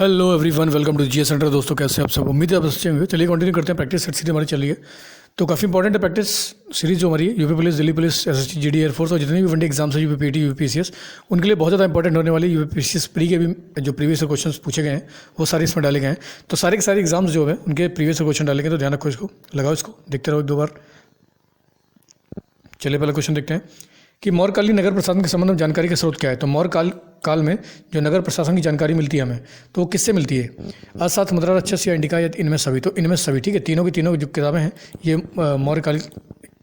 Hello everyone, welcome to GS centre. दोस्तों कैसे आप सब? उम्मीद है आप अच्छे होंगे। चलिए कंटिन्यू करते हैं। प्रैक्टिस सेट सीरीज हमारी चल रही है, तो काफ़ी इंपॉर्टेंट है प्रैक्टिस सीरीज जो हमारी UP police, Delhi police, SSC, GD, air force और जितने भी वनडे एग्जाम्स है, यूपीपीटी, यूपीसीएस, उनके लिए बहुत ज़्यादा इंपॉर्टेंट होने वाली यूपीसीएस प्री के भी जो प्रीवियस क्वेश्चन पूछे गए हैं वो सारे इसमें डाले गए हैं। तो सारे के सारे एग्जाम्स जो है उनके प्रीवियस क्वेश्चन डाले गए, तो ध्यान रखो, इसको लगाओ, इसको देखते रहो एक दो बार। चलिए पहले क्वेश्चन देखते हैं कि मौर्यकालीन नगर प्रशासन के संबंध में जानकारी का स्रोत क्या है। तो मौर्य काल में जो नगर प्रशासन की जानकारी मिलती है हमें, तो वो किससे मिलती है? अर्थशास्त्र, मुद्रा, रक्षस या इंडिका, या इनमें सभी? तो इनमें सभी, ठीक है। तीनों की तीनों जो किताबें हैं ये मौर्य काल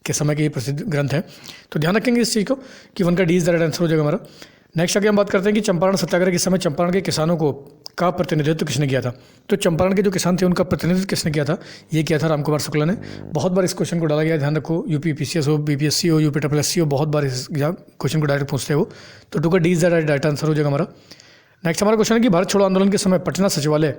के समय के ये प्रसिद्ध ग्रंथ हैं। तो ध्यान रखेंगे इस चीज़ को कि वन का D is the right answer हो जाएगा हमारा। नेक्स्ट आगे हम बात करते हैं कि चंपारण सत्याग्रह के समय चंपारण के किसानों को का प्रतिनिधित्व किसने किया था। तो चंपारण के जो किसान थे उनका प्रतिनिधित्व किसने किया था? ये किया था रामकुमार शुक्ला ने। बहुत बार इस क्वेश्चन को डाला गया है, ध्यान रखो। यूपी पीसीएस हो, बीपीएससी हो, यूपी SSC हो, बहुत बार इस क्वेश्चन को डायरेक्ट पूछते हैं वो। तो टू का D is the right answer हो जाएगा हमारा। नेक्स्ट हमारा क्वेश्चन है कि भारत छोड़ो आंदोलन के समय पटना सचिवालय,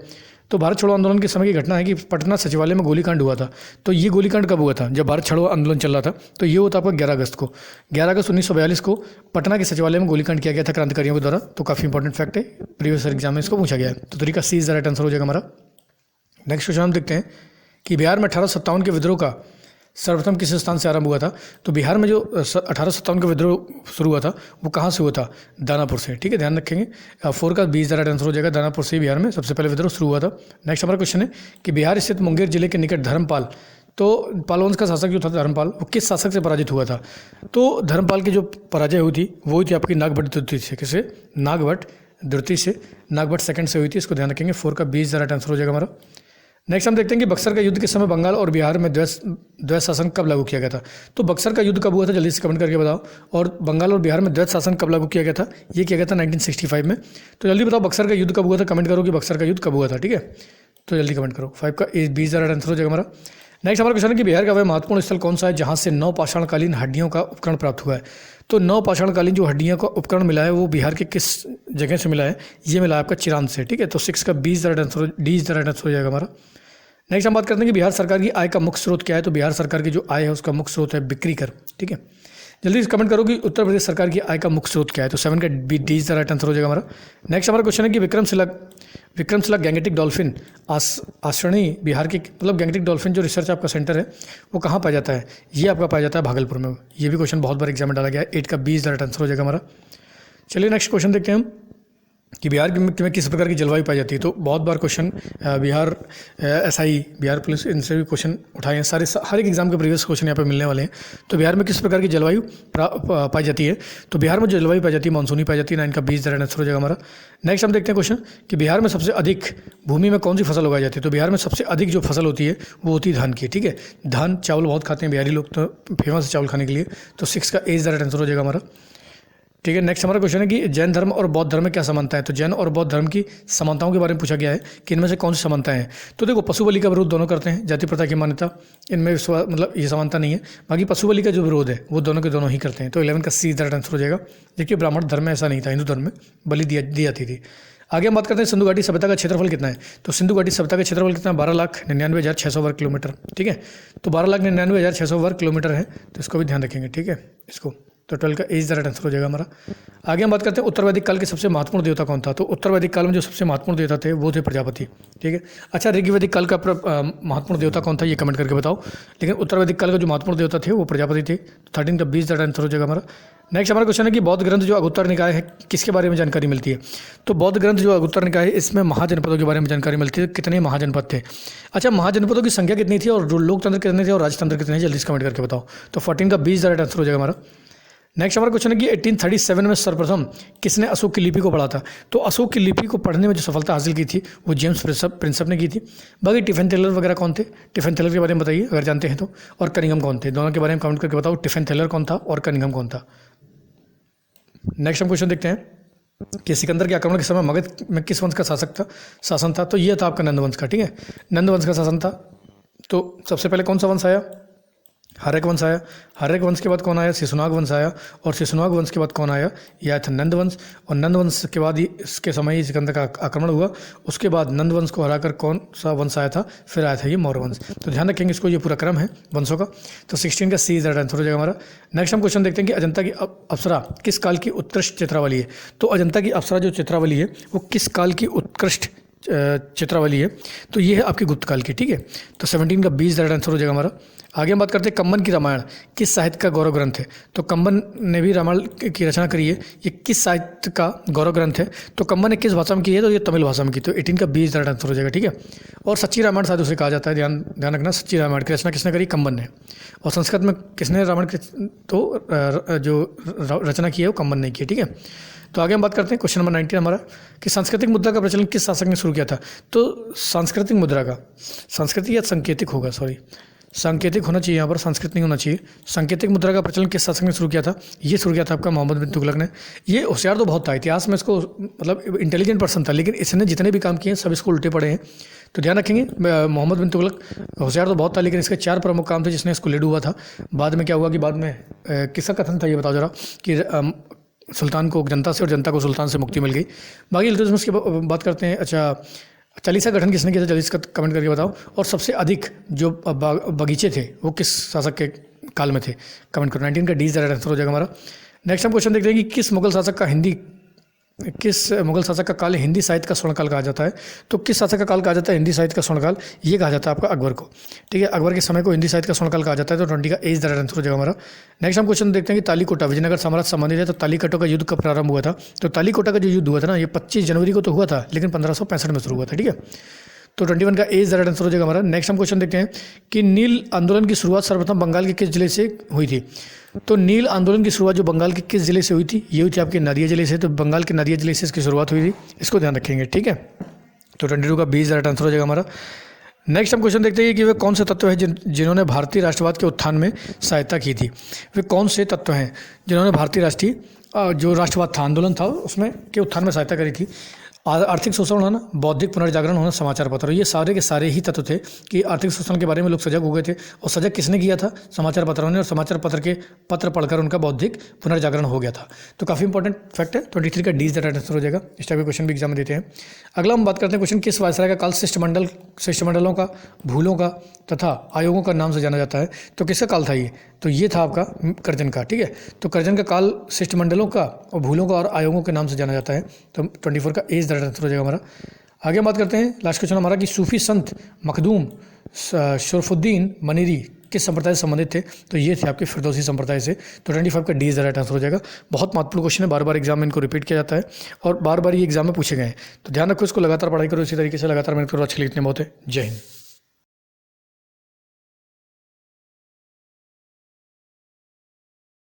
तो भारत छोड़ो आंदोलन के समय की घटना है कि पटना सचिवालय में गोलीकांड हुआ था। तो ये गोलीकांड कब हुआ था? जब भारत छोड़ो आंदोलन चल रहा था। तो ये हुआ था आपका 11 अगस्त को। 11 अगस्त 1942 को पटना के सचिवालय में गोलीकांड किया गया था क्रांतिकारियों के द्वारा। तो काफ़ी इंपॉर्टेंट फैक्ट है, प्रीवियस एग्जाम में इसको पूछा गया है। तो तरीका सी इज द राइट आंसर हो जाएगा हमारा। नेक्स्ट क्वेश्चन हम देखते हैं कि बिहार में 1857 के विद्रोह का सर्वप्रथम किस स्थान से आरंभ हुआ था। तो बिहार में जो 1857 का विद्रोह शुरू हुआ था वो कहाँ से हुआ था? दानापुर से, ठीक है। ध्यान रखेंगे, 4 का 20 द राइट आंसर हो जाएगा। दानापुर से बिहार में सबसे पहले विद्रोह शुरू हुआ था। नेक्स्ट हमारा क्वेश्चन है कि बिहार स्थित मुंगेर जिले के निकट धर्मपाल, तो पालवंश का शासक जो था धर्मपाल, वो किस शासक से पराजित हुआ था? तो धर्मपाल की जो पराजय हुई थी वो हुई थी आपकी नागभट्ट द्वितीय से। किसे? नागभट्ट द्वितीय से, नागभट्ट सेकंड से हुई थी। इसको ध्यान रखेंगे। 4 का 20 द राइट आंसर हो जाएगा हमारा। नेक्स्ट हम देखते हैं कि बक्सर का युद्ध के समय बंगाल और बिहार में द्वैत शासन कब लागू किया गया था। तो बक्सर का युद्ध कब हुआ था? जल्दी से कमेंट करके बताओ। और बंगाल और बिहार में द्वैत शासन कब लागू किया गया था? ये किया गया था 1965 में। तो जल्दी बताओ बक्सर का युद्ध कब हुआ था। कमेंट करो कि बक्सर का युद्ध कब हुआ था, ठीक है। तो जल्दी कमेंट करो। 5 का 20 राइट आंसर हो जाएगा हमारा। नेक्स्ट हमारा क्वेश्चन है कि बिहार का वह महत्वपूर्ण स्थल कौन सा है जहाँ से नवपाषाणकालीन हड्डियों का उपकरण प्राप्त हुआ है। तो नवपाषाणकालीन जो हड्डियों का उपकरण मिला है वो बिहार के किस जगह से मिला है? ये मिला है आपका चिरांद से, ठीक है। तो 6 का 20 right answer, D is the right answer हो जाएगा हमारा। नेक्स्ट हम बात करते हैं कि बिहार सरकार की आय का मुख्य स्रोत क्या है। तो बिहार सरकार की जो आय है उसका मुख्य स्रोत है बिक्री कर, ठीक है। जल्दी से कमेंट करो कि उत्तर प्रदेश सरकार की आय का मुख्य स्रोत क्या है। तो 7 का D is the right answer हो जाएगा हमारा। नेक्स्ट हमारा क्वेश्चन है कि विक्रमशिला गैंगेटिक डॉल्फिन आश्रणी बिहार की, मतलब गैंगेटिक डॉल्फिन जो रिसर्च आपका सेंटर है वो कहाँ पाया जाता है? ये आपका पाया जाता है भागलपुर में। ये भी क्वेश्चन बहुत बार एग्जाम में डाला गया है। 8 का 20 द राइट आंसर हो जाएगा हमारा। चलिए नेक्स्ट क्वेश्चन देखते हैं हम कि बिहार में किस प्रकार की जलवायु पाई जाती है। तो बहुत बार question Bihar SI, Bihar police, इनसे भी क्वेश्चन उठाए हैं। हर एक एग्जाम के प्रीवियस क्वेश्चन यहाँ पे मिलने वाले हैं। तो बिहार में किस प्रकार की जलवायु पाई जाती है? तो बिहार में जो जलवायु पाई जाती है मानसूनी पाई जाती है। 9 का 20 द राइट आंसर हो जाएगा हमारा। नेक्स्ट हम देखते हैं क्वेश्चन कि बिहार में सबसे अधिक भूमि में कौन सी फसल उगाई जाती है। तो बिहार में सबसे अधिक जो फसल होती है वो होती है धान की, ठीक है। धान, चावल बहुत खाते हैं बिहारी लोग, तो फेमस है चावल खाने के लिए। तो 6 का 8 द राइट आंसर हो जाएगा हमारा, ठीक है। नेक्स्ट हमारा क्वेश्चन है कि जैन धर्म और बौद्ध धर्म में क्या समानता है। तो जैन और बौद्ध धर्म की समानताओं के बारे में पूछा गया है कि इनमें से कौन सी समानताएं हैं। तो देखो, पशु बलि का विरोध दोनों करते हैं, जाति प्रथा की मान्यता, इनमें मतलब ये समानता नहीं है। बाकी पशु बलि का जो विरोध है वो दोनों के दोनों ही करते हैं। तो 11 का सी राइट आंसर हो जाएगा। देखिए ब्राह्मण धर्म में ऐसा नहीं था, हिंदू धर्म में बलि दी जाती थी। आगे हम बात करते हैं सिंधु घाटी सभ्यता का क्षेत्रफल कितना है। तो सिंधु घाटी सभ्यता का क्षेत्रफल कितना है? 12,99,600 वर्ग किलोमीटर, ठीक है। तो 12,99,600 वर्ग किलोमीटर है। तो इसको भी ध्यान रखेंगे, ठीक है इसको। तो 12 का एज द राइट आंसर हो जाएगा हमारा। आगे हम बात करते हैं उत्तर वैदिक काल के सबसे महत्वपूर्ण देवता कौन था। तो उत्तर वैदिक काल में जो सबसे महत्वपूर्ण देवता थे वो थे प्रजापति, ठीक है। अच्छा, ऋग्वैदिक काल का महत्वपूर्ण देवता कौन था ये कमेंट करके बताओ। लेकिन उत्तर वैदिक काल का जो महत्वपूर्ण देवता थे वो प्रजापति थे। 13 का 20 द राइट आंसर हो जाएगा हमारा। नेक्स्ट हमारा क्वेश्चन है कि बौद्ध ग्रंथ जो अगुत्तर निकाय है किसके बारे में जानकारी मिलती है। तो बौद्ध ग्रंथ जो अगुत्तर निकाय है इसमें महाजनपदों के बारे में जानकारी मिलती है। कितने महाजनपद थे? अच्छा, महाजनपदों की संख्या कितनी थी और लोकतंत्र कितने थे और राजतंत्र कितने थे? जल्दी से कमेंट करके बताओ। तो 14 का 20 द राइट आंसर हो जाएगा हमारा। नेक्स्ट हमारा क्वेश्चन है कि 1837 में सर्वप्रथम किसने अशोक की लिपि को पढ़ा था। तो अशोक की लिपि को पढ़ने में जो सफलता हासिल की थी वो जेम्स प्रिंसप ने की थी। बाकी टिफिन थैलर वगैरह कौन थे? टिफिन थैलर के बारे में बताइए अगर जानते हैं तो। और कनिंघम कौन थे? दोनों के बारे में कमेंट करके बताओ। टिफिन थैलर कौन था और कनिंघम कौन था? नेक्स्ट हम क्वेश्चन देखते हैं कि सिकंदर के आक्रमण के समय मगध में किस वंश का शासन था। तो ये था आपका नंद वंश का, ठीक है। नंद वंश का शासन था। तो सबसे पहले कौन सा वंश आया? हर्यक वंश आया। हर्यक वंश के बाद कौन आया? शिशुनाग वंश आया। और शिशुनाग वंश के बाद कौन आया? यह था नंद वंश। और नंद वंश के बाद ही इसके समय ही सिकंदर का आक्रमण हुआ। उसके बाद नंद वंश को हराकर कौन सा वंश आया था? फिर आया था ये मौर्य वंश। तो ध्यान रखेंगे इसको, ये पूरा क्रम है वंशों का। तो 16 का सी इज राइट आंसर हो जाएगा हमारा। नेक्स्ट हम क्वेश्चन देखते हैं कि अजंता की अप्सरा किस काल की उत्कृष्ट चित्रावली है। तो अजंता की अप्सरा जो चित्रावली है वो किस काल की उत्कृष्ट चित्रावली है, तो ये है आपकी गुप्त काल की, ठीक है। तो 17 का 20 राइट आंसर हो जाएगा हमारा। आगे हम बात करते हैं कम्बन की रामायण किस साहित्य का गौरव ग्रंथ है। तो कम्बन ने भी रामायण की रचना करी है, ये किस साहित्य का गौरव ग्रंथ है। तो कम्बन ने किस भाषा में की है, तो ये तमिल भाषा में की। तो 18 का 20 राइट आंसर हो जाएगा, ठीक है। और सच्ची रामायण शायद उसे कहा जाता है, ध्यान रखना। सच्ची रामायण की रचना किसने करी, कम्बन ने। और संस्कृत में किसने रामायण की तो जो रचना की है वो कम्बन ने की है, ठीक है। तो आगे हम बात करते हैं क्वेश्चन नंबर 19 हमारा कि सांस्कृतिक मुद्रा का प्रचलन किस शासक ने शुरू किया था। तो सांस्कृतिक मुद्रा का, सांस्कृतिक या सांकेतिक होगा, सॉरी सांकेतिक होना चाहिए यहाँ पर, संस्कृत नहीं होना चाहिए। सांकेतिक मुद्रा का प्रचलन किस शासक ने शुरू किया था, ये शुरू किया था आपका मोहम्मद बिन तुगलक ने। ये होशियार तो बहुत था, इतिहास में इसको मतलब इंटेलिजेंट पर्सन था, लेकिन इसने जितने भी काम किए हैं सब इसको उल्टे पड़े हैं। तो ध्यान रखेंगे, मोहम्मद बिन तुगलक होशियार तो बहुत था, लेकिन इसके 4 प्रमुख काम थे जिसने इसको ले डूबा था। बाद में क्या हुआ कि बाद में किसका कथन था ये बताओ जरा, कि सुल्तान को जनता से और जनता को सुल्तान से मुक्ति मिल गई। बाकी इल्तुतमिश की बात करते हैं। अच्छा, चालीसा गठन किसने किया था, जल्दी इसका कमेंट करके बताओ। और सबसे अधिक जो बगीचे थे वो किस शासक के काल में थे, कमेंट करो। 19 का डी राइट आंसर हो जाएगा हमारा। नेक्स्ट हम क्वेश्चन देखते हैं कि किस मुगल शासक का काल हिंदी साहित्य का स्वर्णकाल कहा जाता है। तो किस शासक का काल कहा जाता है हिंदी साहित्य का स्वर्णकाल, ये कहा जाता है आपका अकबर को, ठीक है। अकबर के समय को हिंदी साहित्य का स्वर्णकाल कहा जाता है। तो 20 का एज राइट आंसर हो जाएगा हमारा। नेक्स्ट हम क्वेश्चन देखते हैं कि तालीकोटा विजयनगर साम्राज्य संबंधित है। तो तालीकोटा का युद्ध कब प्रारंभ हुआ था। तो तालीकोटा का जो युद्ध हुआ था ना, ये 25 जनवरी को तो हुआ था, लेकिन 1565 में शुरू हुआ था, ठीक है। तो 21 का एज राइट आंसर हो जाएगा हमारा। नेक्स्ट हम क्वेश्चन देखते हैं कि नील आंदोलन की शुरुआत सर्वप्रथम बंगाल के किस जिले से हुई थी। तो नील आंदोलन की शुरुआत जो बंगाल के किस जिले से हुई थी, ये हुई थी आपके नदिया जिले से। तो बंगाल के नदिया जिले से इसकी शुरुआत हुई थी, इसको ध्यान रखेंगे, ठीक है। तो 22 का 20 राइट आंसर हो जाएगा हमारा। नेक्स्ट हम क्वेश्चन देखते हैं कि वे कौन से तत्व हैं जिन्होंने भारतीय राष्ट्रवाद के उत्थान में सहायता की थी। वे कौन से तत्व हैं जिन्होंने भारतीय जो राष्ट्रवाद था, आंदोलन था, उसमें के उत्थान में सहायता करी थी। आर्थिक शोषण होना, बौद्धिक पुनर्जागरण होना, समाचार पत्र, ये सारे के सारे ही तत्व थे कि आर्थिक शोषण के बारे में लोग सजग हो गए थे। और सजग किसने किया था, समाचार पत्रों ने। और समाचार पत्र के पत्र पढ़कर उनका बौद्धिक पुनर्जागरण हो गया था। तो काफ़ी इंपॉर्टेंट फैक्ट है। 23 का डी राइट आंसर हो जाएगा। इस टाइप के क्वेश्चन भी एग्जाम में देते हैं। अगला हम बात करते हैं क्वेश्चन किस वायसराय का काल शिष्टमंडलों का, भूलों का तथा आयोगों का नाम से जाना जाता है। तो किसका काल था ये, तो ये था आपका कर्जन का, ठीक है। तो कर्जन का काल शिष्टमंडलों का और भूलों का और आयोगों के नाम से जाना जाता है। तो 24 का एज राइट आंसर हो जाएगा हमारा। आगे हम बात करते हैं लास्ट क्वेश्चन हमारा कि सूफी संत मखदूम शरफुद्दीन मनीरी किस संप्रदाय से संबंधित थे। तो ये थे आपके फिरदौसी संप्रदाय से। तो 25 का डी राइट आंसर हो जाएगा। बहुत महत्वपूर्ण क्वेश्चन है, बार बार एग्जाम में इनको रिपीट किया जाता है और बार बार ये एग्जाम में पूछे गए हैं। तो ध्यान रखो, इसको लगातार पढ़ाई करो, इसी तरीके से लगातार मेहनत करो, अच्छे लिखने बहुत है। जय हिंद।